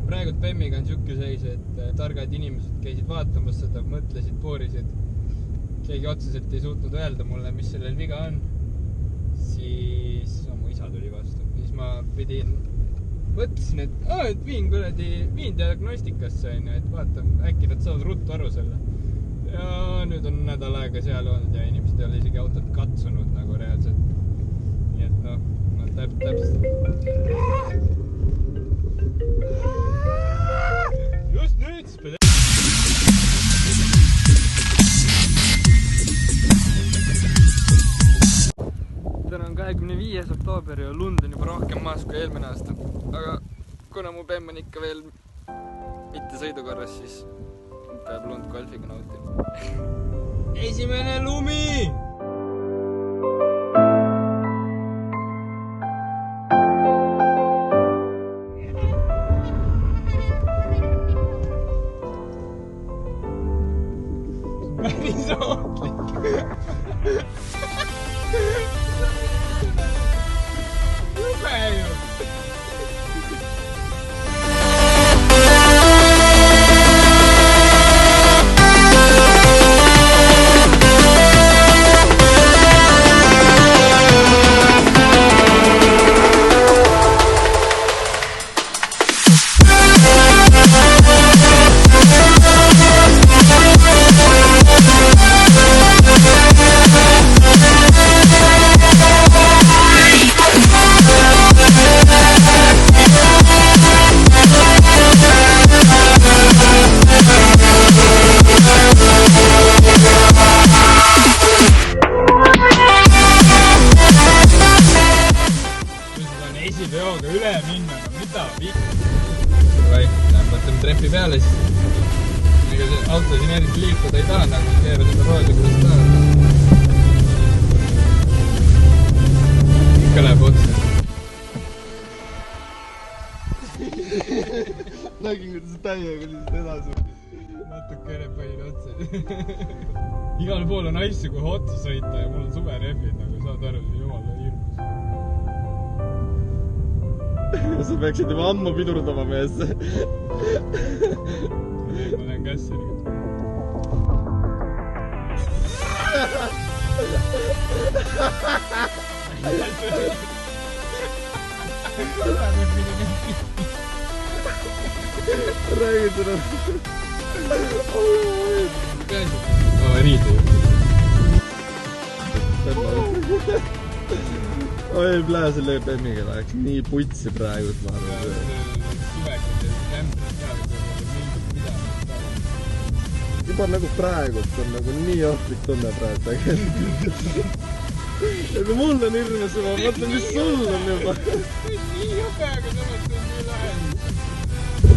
praegult Bemmiga on siuke seis, et targad inimesed käisid vaatamas seda, mõtlesid, poorisid. Keegi otseselt ei suutnud öelda mulle, mis sellel viga on. Siis mu isa tuli vastu. Siis ma mõtlesin, et viin diagnostikasse, et vaata, äkki nad saavad ruttu aru selle. Ja nüüd on nädal aega seal olnud ja inimesed ei ole isegi autot katsunud nagu reaalselt. Nii et täpselt. Just nüüd siis täna on 25. oktoober ja lund on juba rohkem maas kui eelmine aasta. Aga kuna mu Bemm on ikka veel mitte sõidukorras, siis peab lund golfiga nautima. Esimene lumi! Päris ohtlik! Jube ju! Esiveoga üle minna, no mida võtame trepi peale siis. Ega see auto siin eriti liikuda ei taha, nagu keerad juba roodi, kuidas tahad. Ikka läheb otsa. Nägin, kuidas see täiega lihtsalt edasi. Natukene panin otsa. Igal pool on asju, kuhu otsa sõita ja mul on suverehvid, nagu saad aru, see jumala hirmus. Sa peaksid juba ammu pidurdama meesse. Ma lähen kasseriga. Räägid seda. Avariid ju. Oi, plää selle Bemmiga läheks nii putsi praegu, ma arvan. Suvekad ja kämprid peavad mingit midagi. Juba nagu praegu on nagu nii ohtlik tunne praegu tegelikult. Ja kui mul on hirmus juba, mõtle, mis sul on juba. Nii jube, aga samas on nii lahe.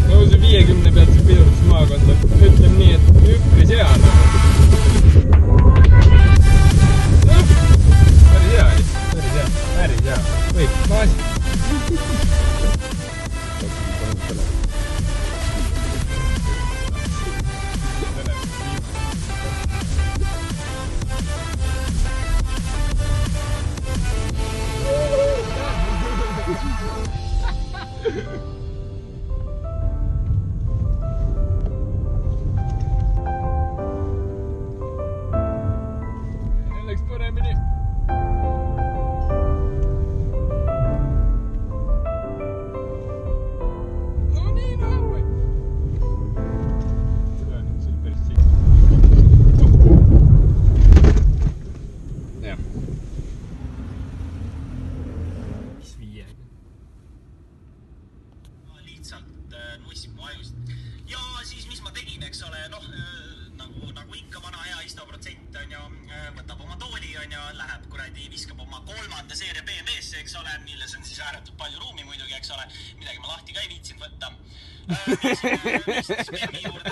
Nagu see 50 pealt see pidurdus maakonda. Ütleme nii, et üpris hea. Päris hea. Võib, maasi. Läks paremini. Nussib mu ajust. Ja siis mis ma tegin, eks ole, nagu ikka vana hea istoprotsent on ja võtab oma tooli on ja läheb kuradi, viskab oma 3. seeria BMW-sse, eks ole, milles on siis ääretult palju ruumi muidugi, eks ole, midagi ma lahti ka ei viitsinud võtta. Viisin BMW juurde.